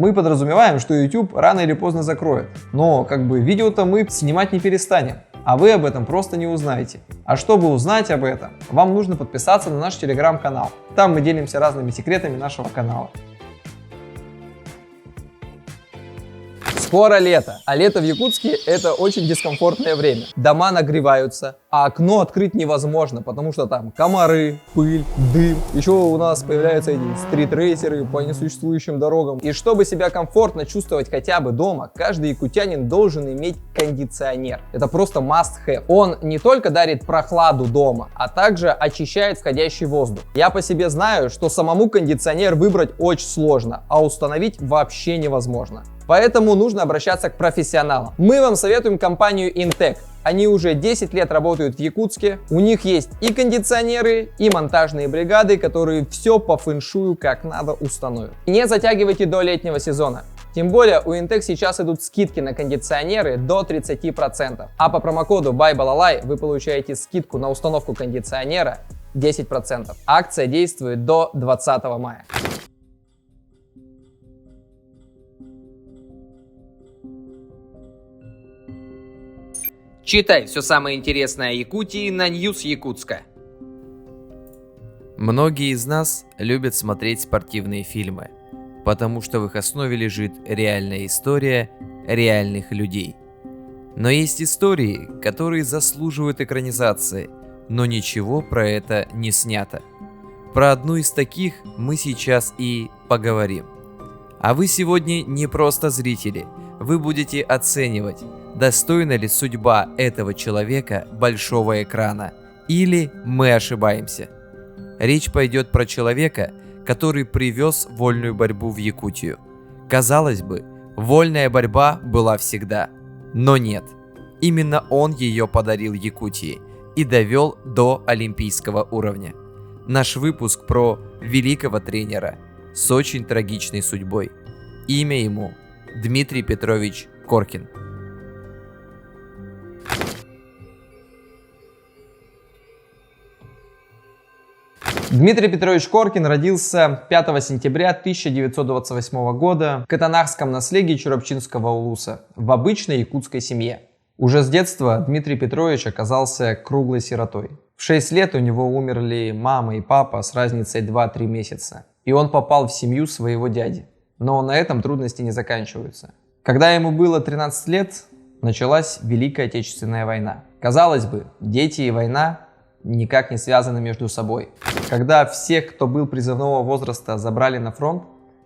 Мы подразумеваем, что YouTube рано или поздно закроет, но видео-то мы снимать не перестанем, а вы об этом просто не узнаете. А чтобы узнать об этом, вам нужно подписаться на наш телеграм-канал. Там мы делимся разными секретами нашего канала. Скоро лето, а лето в Якутске это очень дискомфортное время. Дома нагреваются, а окно открыть невозможно, потому что там комары, пыль, дым. Еще у нас появляются эти стритрейсеры по несуществующим дорогам. И чтобы себя комфортно чувствовать хотя бы дома, каждый якутянин должен иметь кондиционер. Это просто must have. Он не только дарит прохладу дома, а также очищает входящий воздух. Я по себе знаю, что самому кондиционер выбрать очень сложно, а установить вообще невозможно. Поэтому нужно обращаться к профессионалам. Мы вам советуем компанию Intec. Они уже 10 лет работают в Якутске. У них есть и кондиционеры, и монтажные бригады, которые все по фэншую как надо установят. Не затягивайте до летнего сезона. Тем более у Intec сейчас идут скидки на кондиционеры до 30%. А по промокоду BuyBalalai вы получаете скидку на установку кондиционера 10%. Акция действует до 20 мая. Читай все самое интересное о Якутии на News Якутска. Многие из нас любят смотреть спортивные фильмы, потому что в их основе лежит реальная история реальных людей. Но есть истории, которые заслуживают экранизации, но ничего про это не снято. Про одну из таких мы сейчас и поговорим. А вы сегодня не просто зрители, вы будете оценивать, достойна ли судьба этого человека большого экрана, или мы ошибаемся. Речь пойдет про человека, который привез вольную борьбу в Якутию. Казалось бы, вольная борьба была всегда, но нет. Именно он ее подарил Якутии и довел до олимпийского уровня. Наш выпуск про великого тренера с очень трагичной судьбой. Имя ему Дмитрий Петрович Коркин. Дмитрий Петрович Коркин родился 5 сентября 1928 года в Катанахском наследии Чурапчинского улуса в обычной якутской семье. Уже с детства Дмитрий Петрович оказался круглой сиротой. В 6 лет у него умерли мама и папа с разницей 2-3 месяца. И он попал в семью своего дяди. Но на этом трудности не заканчиваются. Когда ему было 13 лет, началась Великая Отечественная война. Казалось бы, дети и война никак не связаны между собой. Когда всех, кто был призывного возраста, забрали на фронт,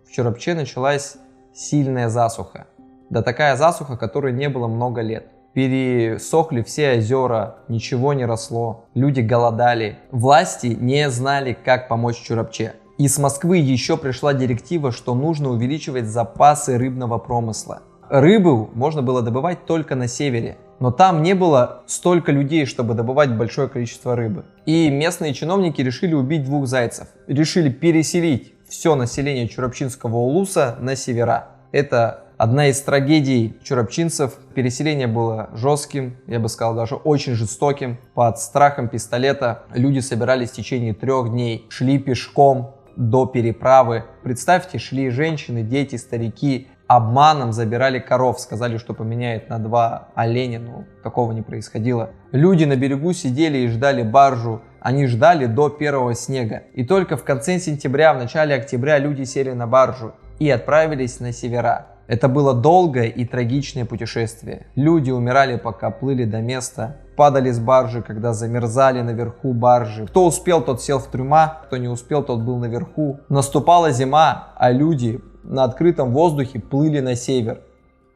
в Чурапче началась сильная засуха. Да такая засуха, которой не было много лет. Пересохли все озера, ничего не росло, люди голодали. Власти не знали, как помочь Чурапче. И с Москвы еще пришла директива, что нужно увеличивать запасы рыбного промысла. Рыбу можно было добывать только на севере, но там не было столько людей, чтобы добывать большое количество рыбы. И местные чиновники решили убить двух зайцев. Решили переселить все население Чурапчинского улуса на севера. Это одна из трагедий чурапчинцев. Переселение было жестким, я бы сказал, даже очень жестоким. Под страхом пистолета люди собирались в течение 3 дней, шли пешком до переправы. Представьте, шли женщины, дети, старики, обманом забирали коров, сказали, что поменяет на 2 оленя, но такого не происходило. Люди на берегу сидели и ждали баржу, они ждали до первого снега. И только в конце сентября, в начале октября люди сели на баржу и отправились на севера. Это было долгое и трагичное путешествие. Люди умирали, пока плыли до места, падали с баржи, когда замерзали наверху баржи. Кто успел, тот сел в трюма, кто не успел, тот был наверху. Наступала зима, а люди на открытом воздухе плыли на север.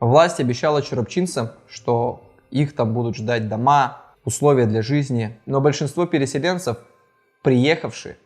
Власть обещала чурапчинцам, что их там будут ждать дома, условия для жизни. Но большинство переселенцев, приехавшие,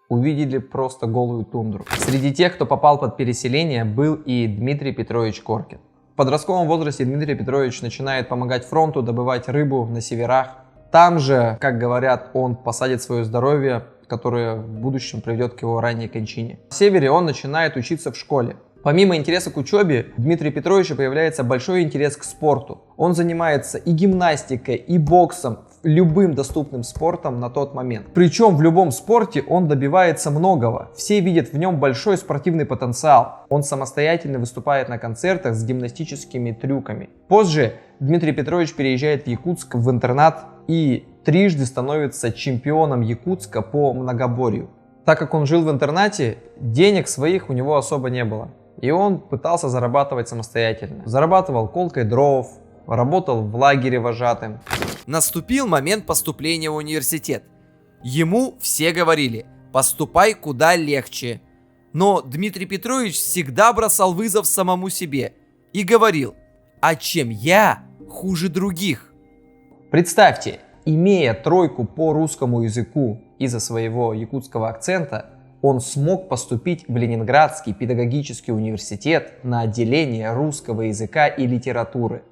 увидели просто голую тундру. Среди тех, кто попал под переселение, был и Дмитрий Петрович Коркин. В подростковом возрасте Дмитрий Петрович начинает помогать фронту, добывать рыбу на северах. Там же, как говорят, он посадит свое здоровье, которое в будущем приведет к его ранней кончине. На севере он начинает учиться в школе. Помимо интереса к учебе, у Дмитрия Петровича появляется большой интерес к спорту. Он занимается и гимнастикой, и боксом. В любым доступным спортом на тот момент. Причем в любом спорте он добивается многого. Все видят в нем большой спортивный потенциал. Он самостоятельно выступает на концертах с гимнастическими трюками. Позже Дмитрий Петрович переезжает в Якутск в интернат и трижды становится чемпионом Якутска по многоборью. Так как он жил в интернате, денег своих у него особо не было. И он пытался зарабатывать самостоятельно. Зарабатывал колкой дров, работал в лагере вожатым. Наступил момент поступления в университет. Ему все говорили: поступай куда легче. Но Дмитрий Петрович всегда бросал вызов самому себе и говорил: а чем я хуже других? Представьте, имея тройку по русскому языку из-за своего якутского акцента, он смог поступить в Ленинградский педагогический университет на отделение русского языка и литературы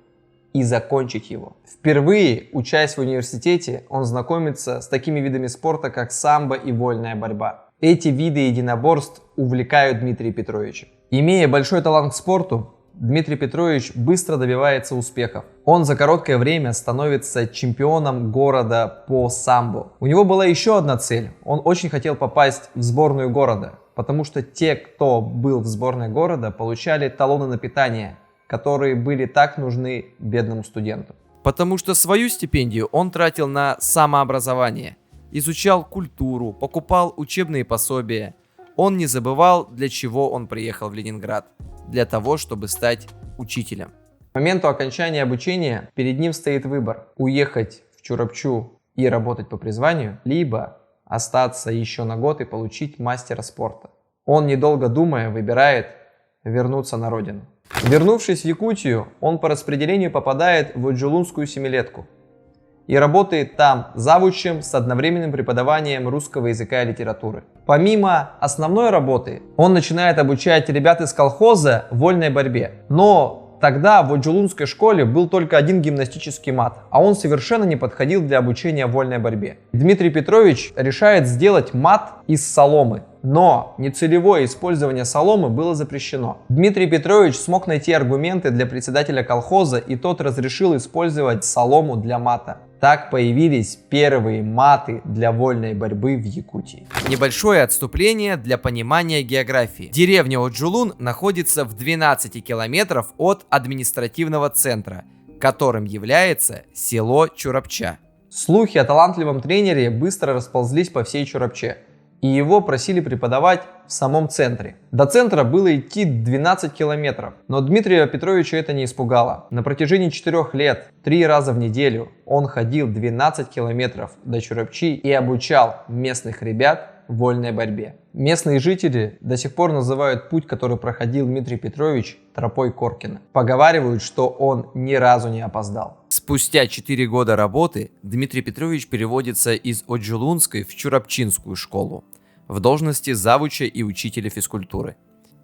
и закончить его. Впервые, учась в университете, он знакомится с такими видами спорта, как самбо и вольная борьба. Эти виды единоборств увлекают Дмитрия Петровича. Имея большой талант к спорту, Дмитрий Петрович быстро добивается успехов. Он за короткое время становится чемпионом города по самбо. У него была еще одна цель. Он очень хотел попасть в сборную города, потому что те, кто был в сборной города, получали талоны на питание, которые были так нужны бедному студенту. Потому что свою стипендию он тратил на самообразование, изучал культуру, покупал учебные пособия. Он не забывал, для чего он приехал в Ленинград. Для того, чтобы стать учителем. К моменту окончания обучения перед ним стоит выбор: уехать в Чурапчу и работать по призванию, либо остаться еще на год и получить мастера спорта. Он, недолго думая, выбирает вернуться на родину. Вернувшись в Якутию, он по распределению попадает в Оджелунскую семилетку и работает там завучем с одновременным преподаванием русского языка и литературы. Помимо основной работы, он начинает обучать ребят из колхоза вольной борьбе. Но тогда в Оджелунской школе был только один гимнастический мат, а он совершенно не подходил для обучения вольной борьбе. Дмитрий Петрович решает сделать мат из соломы. Но нецелевое использование соломы было запрещено. Дмитрий Петрович смог найти аргументы для председателя колхоза, и тот разрешил использовать солому для мата. Так появились первые маты для вольной борьбы в Якутии. Небольшое отступление для понимания географии. Деревня Оджелун находится в 12 километров от административного центра, которым является село Чурапча. Слухи о талантливом тренере быстро расползлись по всей Чурапче, и его просили преподавать в самом центре. До центра было идти 12 километров, но Дмитрия Петровича это не испугало. На протяжении 4 лет, 3 раза в неделю, он ходил 12 километров до Чурапчи и обучал местных ребят вольной борьбе. Местные жители до сих пор называют путь, который проходил Дмитрий Петрович, тропой Коркина. Поговаривают, что он ни разу не опоздал. Спустя 4 года работы Дмитрий Петрович переводится из Оджелунской в Чурапчинскую школу в должности завуча и учителя физкультуры.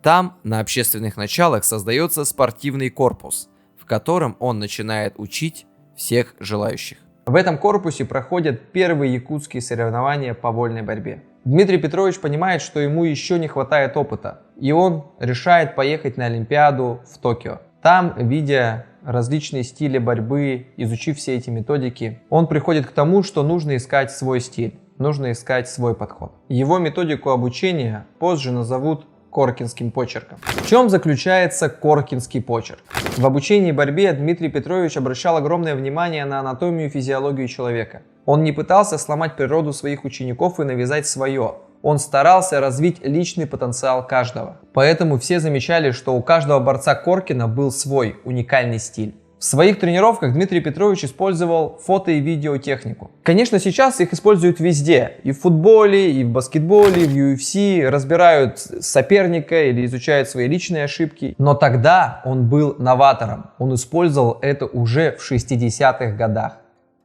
Там на общественных началах создается спортивный корпус, в котором он начинает учить всех желающих. В этом корпусе проходят первые якутские соревнования по вольной борьбе. Дмитрий Петрович понимает, что ему еще не хватает опыта, и он решает поехать на Олимпиаду в Токио. Там, видя различные стили борьбы, изучив все эти методики, он приходит к тому, что нужно искать свой стиль, нужно искать свой подход. Его методику обучения позже назовут Коркинским почерком. В чем заключается Коркинский почерк? В обучении борьбе Дмитрий Петрович обращал огромное внимание на анатомию и физиологию человека. Он не пытался сломать природу своих учеников и навязать свое. Он старался развить личный потенциал каждого. Поэтому все замечали, что у каждого борца Коркина был свой уникальный стиль. В своих тренировках Дмитрий Петрович использовал фото- и видеотехнику. Конечно, сейчас их используют везде. И в футболе, и в баскетболе, и в UFC. Разбирают соперника или изучают свои личные ошибки. Но тогда он был новатором. Он использовал это уже в 60-х годах.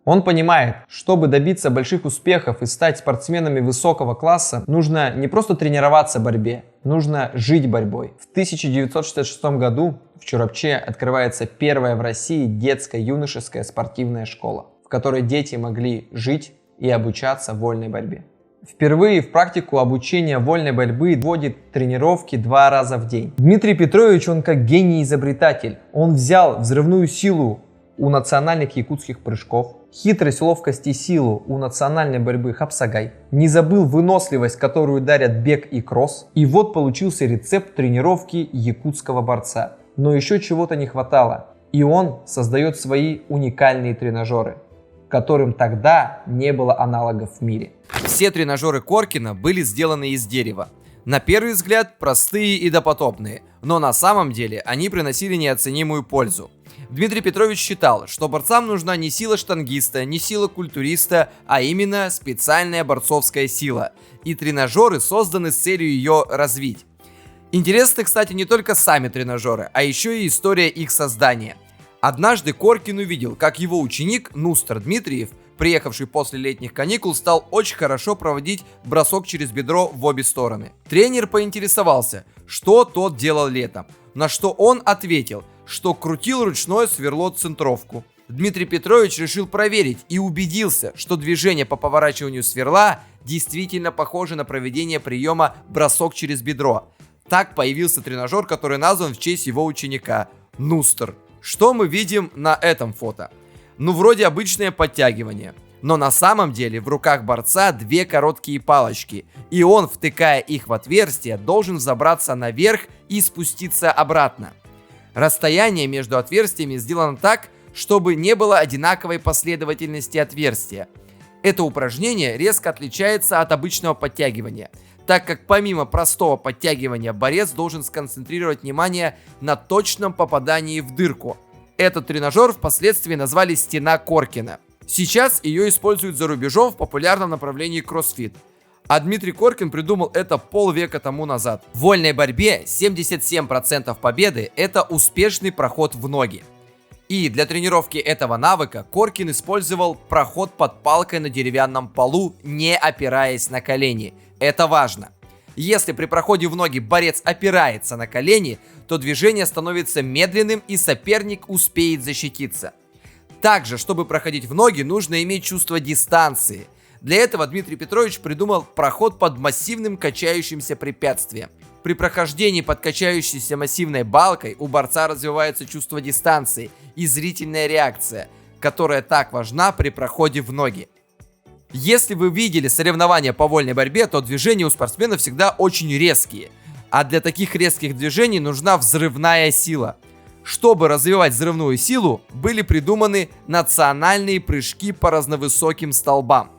Он понимает, чтобы добиться больших успехов и стать спортсменами высокого класса, нужно не просто тренироваться борьбе, нужно жить борьбой. В 1966 году в Чурапче открывается первая в России детская юношеская спортивная школа, в которой дети могли жить и обучаться вольной борьбе. Впервые в практику обучения вольной борьбы вводит тренировки 2 раза в день. Дмитрий Петрович, он как гений-изобретатель. Он взял взрывную силу у национальных якутских прыжков, хитрость, ловкость и силу у национальной борьбы Хапсагай, не забыл выносливость, которую дарят бег и кросс. И вот получился рецепт тренировки якутского борца. Но еще чего-то не хватало, и он создает свои уникальные тренажеры, которым тогда не было аналогов в мире. Все тренажеры Коркина были сделаны из дерева. На первый взгляд простые и допотопные, но на самом деле они приносили неоценимую пользу. Дмитрий Петрович считал, что борцам нужна не сила штангиста, не сила культуриста, а именно специальная борцовская сила. И тренажеры созданы с целью ее развить. Интересны, кстати, не только сами тренажеры, а еще и история их создания. Однажды Коркин увидел, как его ученик Нустр Дмитриев, приехавший после летних каникул, стал очень хорошо проводить бросок через бедро в обе стороны. Тренер поинтересовался, что тот делал летом, на что он ответил, что крутил ручное сверло-центровку. Дмитрий Петрович решил проверить и убедился, что движение по поворачиванию сверла действительно похоже на проведение приема бросок через бедро. Так появился тренажер, который назван в честь его ученика – Нустр. Что мы видим на этом фото? Ну, вроде обычное подтягивание. Но на самом деле в руках борца две короткие палочки, и он, втыкая их в отверстие, должен взобраться наверх и спуститься обратно. Расстояние между отверстиями сделано так, чтобы не было одинаковой последовательности отверстия. Это упражнение резко отличается от обычного подтягивания, так как помимо простого подтягивания борец должен сконцентрировать внимание на точном попадании в дырку. Этот тренажер впоследствии назвали «Стена Коркина». Сейчас ее используют за рубежом в популярном направлении кроссфит. А Дмитрий Коркин придумал это полвека тому назад. В вольной борьбе 77% победы – это успешный проход в ноги. И для тренировки этого навыка Коркин использовал проход под палкой на деревянном полу, не опираясь на колени. Это важно. Если при проходе в ноги борец опирается на колени, то движение становится медленным и соперник успеет защититься. Также, чтобы проходить в ноги, нужно иметь чувство дистанции. Для этого Дмитрий Петрович придумал проход под массивным качающимся препятствием. При прохождении под качающейся массивной балкой у борца развивается чувство дистанции и зрительная реакция, которая так важна при проходе в ноги. Если вы видели соревнования по вольной борьбе, то движения у спортсменов всегда очень резкие. А для таких резких движений нужна взрывная сила. Чтобы развивать взрывную силу, были придуманы национальные прыжки по разновысоким столбам.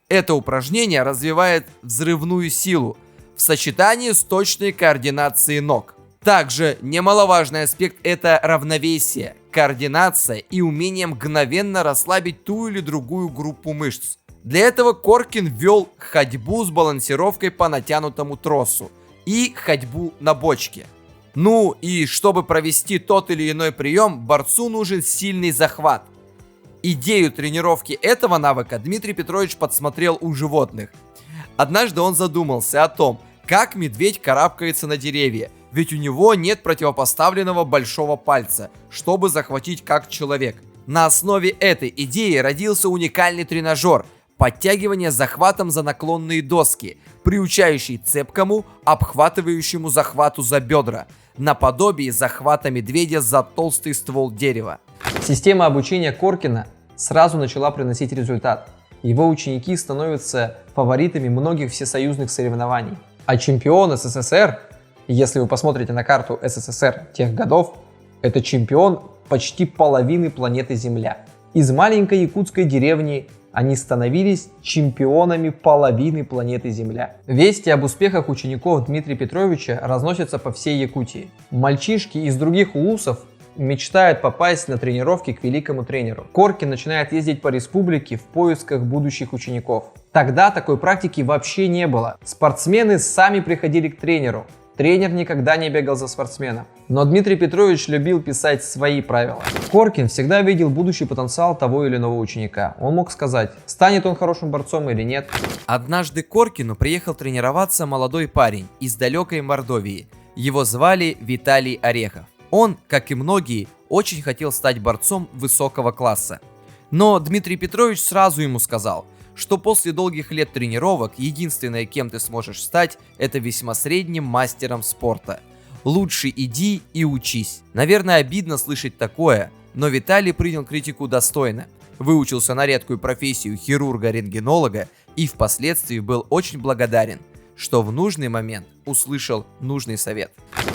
Это упражнение развивает взрывную силу в сочетании с точной координацией ног. Также немаловажный аспект – это равновесие, координация и умение мгновенно расслабить ту или другую группу мышц. Для этого Коркин ввел ходьбу с балансировкой по натянутому тросу и ходьбу на бочке. Ну и чтобы провести тот или иной прием, борцу нужен сильный захват. Идею тренировки этого навыка Дмитрий Петрович подсмотрел у животных. Однажды он задумался о том, как медведь карабкается на деревья, ведь у него нет противопоставленного большого пальца, чтобы захватить как человек. На основе этой идеи родился уникальный тренажер – подтягивание захватом за наклонные доски, приучающий цепкому, обхватывающему захвату за бедра, наподобие захвата медведя за толстый ствол дерева. Система обучения Коркина сразу начала приносить результат. Его ученики становятся фаворитами многих всесоюзных соревнований. А чемпион СССР, если вы посмотрите на карту СССР тех годов, это чемпион почти половины планеты Земля. Из маленькой якутской деревни они становились чемпионами половины планеты Земля. Вести об успехах учеников Дмитрия Петровича разносятся по всей Якутии. Мальчишки из других улусов мечтают попасть на тренировки к великому тренеру. Коркин начинает ездить по республике в поисках будущих учеников. Тогда такой практики вообще не было. Спортсмены сами приходили к тренеру. Тренер никогда не бегал за спортсменом. Но Дмитрий Петрович любил писать свои правила. Коркин всегда видел будущий потенциал того или иного ученика. Он мог сказать, станет он хорошим борцом или нет. Однажды к Коркину приехал тренироваться молодой парень из далекой Мордовии. Его звали Виталий Орехов. Он, как и многие, очень хотел стать борцом высокого класса. Но Дмитрий Петрович сразу ему сказал, что после долгих лет тренировок единственное, кем ты сможешь стать, это весьма средним мастером спорта. Лучше иди и учись. Наверное, обидно слышать такое, но Виталий принял критику достойно. выучился на редкую профессию хирурга-рентгенолога и впоследствии был очень благодарен, что в нужный момент услышал нужный совет.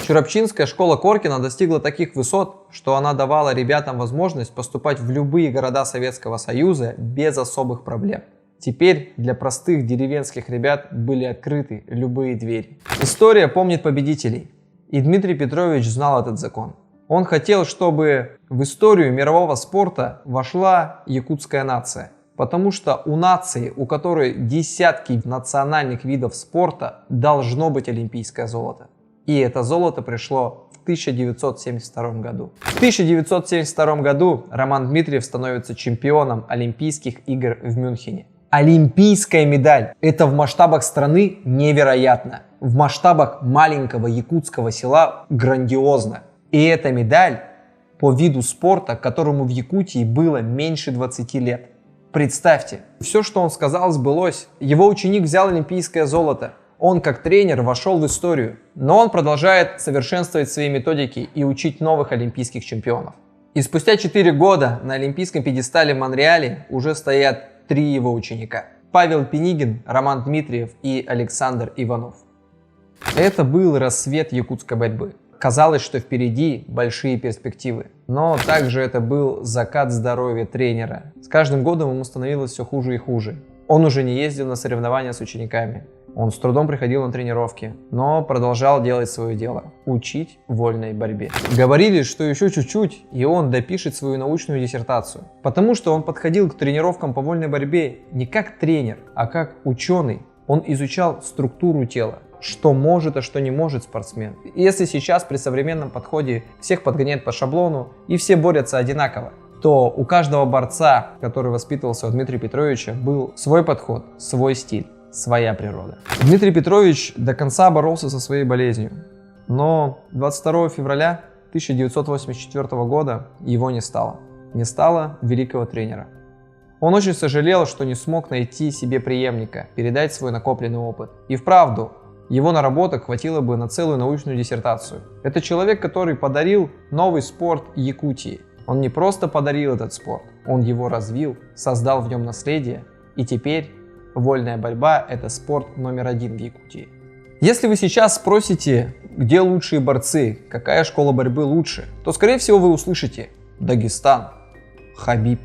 Чурапчинская школа Коркина достигла таких высот, что она давала ребятам возможность поступать в любые города Советского Союза без особых проблем. Теперь для простых деревенских ребят были открыты любые двери. История помнит победителей, и Дмитрий Петрович знал этот закон. Он хотел, чтобы в историю мирового спорта вошла якутская нация. Потому что у нации, у которой десятки национальных видов спорта, должно быть олимпийское золото. И это золото пришло в 1972 году. В 1972 году Роман Дмитриев становится чемпионом Олимпийских игр в Мюнхене. Олимпийская медаль. Это в масштабах страны невероятно. В масштабах маленького якутского села грандиозно. И эта медаль по виду спорта, которому в Якутии было меньше 20 лет. Представьте, все, что он сказал, сбылось. Его ученик взял олимпийское золото. Он, как тренер, вошел в историю. Но он продолжает совершенствовать свои методики и учить новых олимпийских чемпионов. И спустя 4 года на олимпийском пьедестале в Монреале уже стоят 3 его ученика. Павел Пенигин, Роман Дмитриев и Александр Иванов. Это был рассвет якутской борьбы. Казалось, что впереди большие перспективы. Но также это был закат здоровья тренера. С каждым годом ему становилось все хуже и хуже. Он уже не ездил на соревнования с учениками. Он с трудом приходил на тренировки, но продолжал делать свое дело – учить вольной борьбе. Говорили, что еще чуть-чуть, и он допишет свою научную диссертацию. Потому что он подходил к тренировкам по вольной борьбе не как тренер, а как ученый. Он изучал структуру тела. Что может, а что не может спортсмен. Если сейчас при современном подходе всех подгоняют по шаблону и все борются одинаково, то у каждого борца, который воспитывался у Дмитрия Петровича, был свой подход, свой стиль, своя природа. Дмитрий Петрович до конца боролся со своей болезнью, но 22 февраля 1984 года его не стало. Не стало великого тренера. Он очень сожалел, что не смог найти себе преемника, передать свой накопленный опыт. И вправду, его наработок хватило бы на целую научную диссертацию. Это человек, который подарил новый спорт Якутии. Он не просто подарил этот спорт, он его развил, создал в нем наследие. И теперь вольная борьба – это спорт номер 1 в Якутии. Если вы сейчас спросите, где лучшие борцы, какая школа борьбы лучше, то скорее всего вы услышите Дагестан, Хабиб.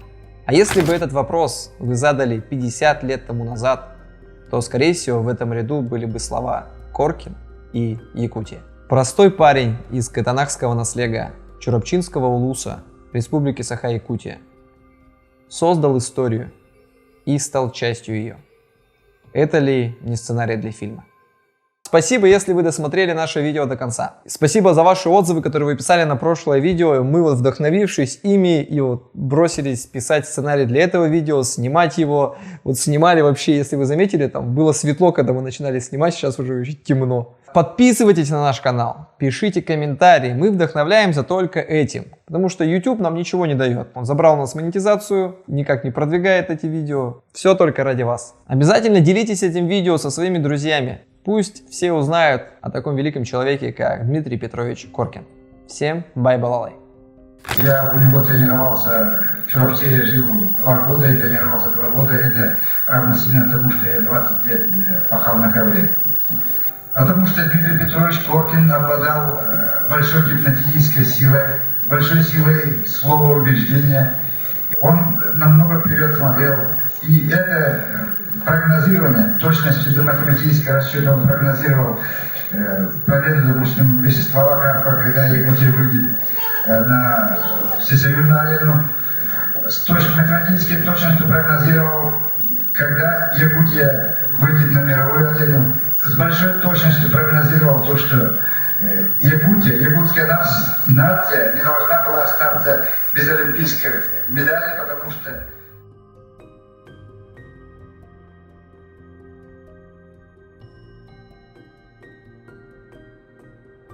А если бы этот вопрос вы задали 50 лет тому назад, то скорее всего в этом ряду были бы слова Коркин и Якутия. Простой парень из катанахского наследия Чурапчинского улуса Республики Саха-Якутия создал историю и стал частью ее. Это ли не сценарий для фильма? Спасибо, если вы досмотрели наше видео до конца. Спасибо за ваши отзывы, которые вы писали на прошлое видео. Мы вот, вдохновившись ими, и вот бросились писать сценарий для этого видео, снимать его. Вот снимали вообще, если вы заметили, там было светло, когда мы начинали снимать, сейчас уже очень темно. Подписывайтесь на наш канал, пишите комментарии. Мы вдохновляемся только этим, потому что YouTube нам ничего не дает. Он забрал у нас монетизацию, никак не продвигает эти видео. Все только ради вас. Обязательно делитесь этим видео со своими друзьями. Пусть все узнают о таком великом человеке, как Дмитрий Петрович Коркин. Всем бай-балалай. Я у него тренировался, в Чурапчине жил 2 года и тренировался 2 года. Это равносильно тому, что я 20 лет пахал на ковре. Потому что Дмитрий Петрович Коркин обладал большой гипнотической силой, большой силой слова убеждения. Он намного вперед смотрел. И это прогнозирование, точностью до математического расчета он прогнозировал победу, допустим, Вячеслава Карпова, когда Якутия выйдет на всесоюзную арену. С математической точностью прогнозировал, когда Якутия выйдет на мировую арену. С большой точностью прогнозировал то, что Якутия, якутская нация не должна была остаться без олимпийской медали, потому что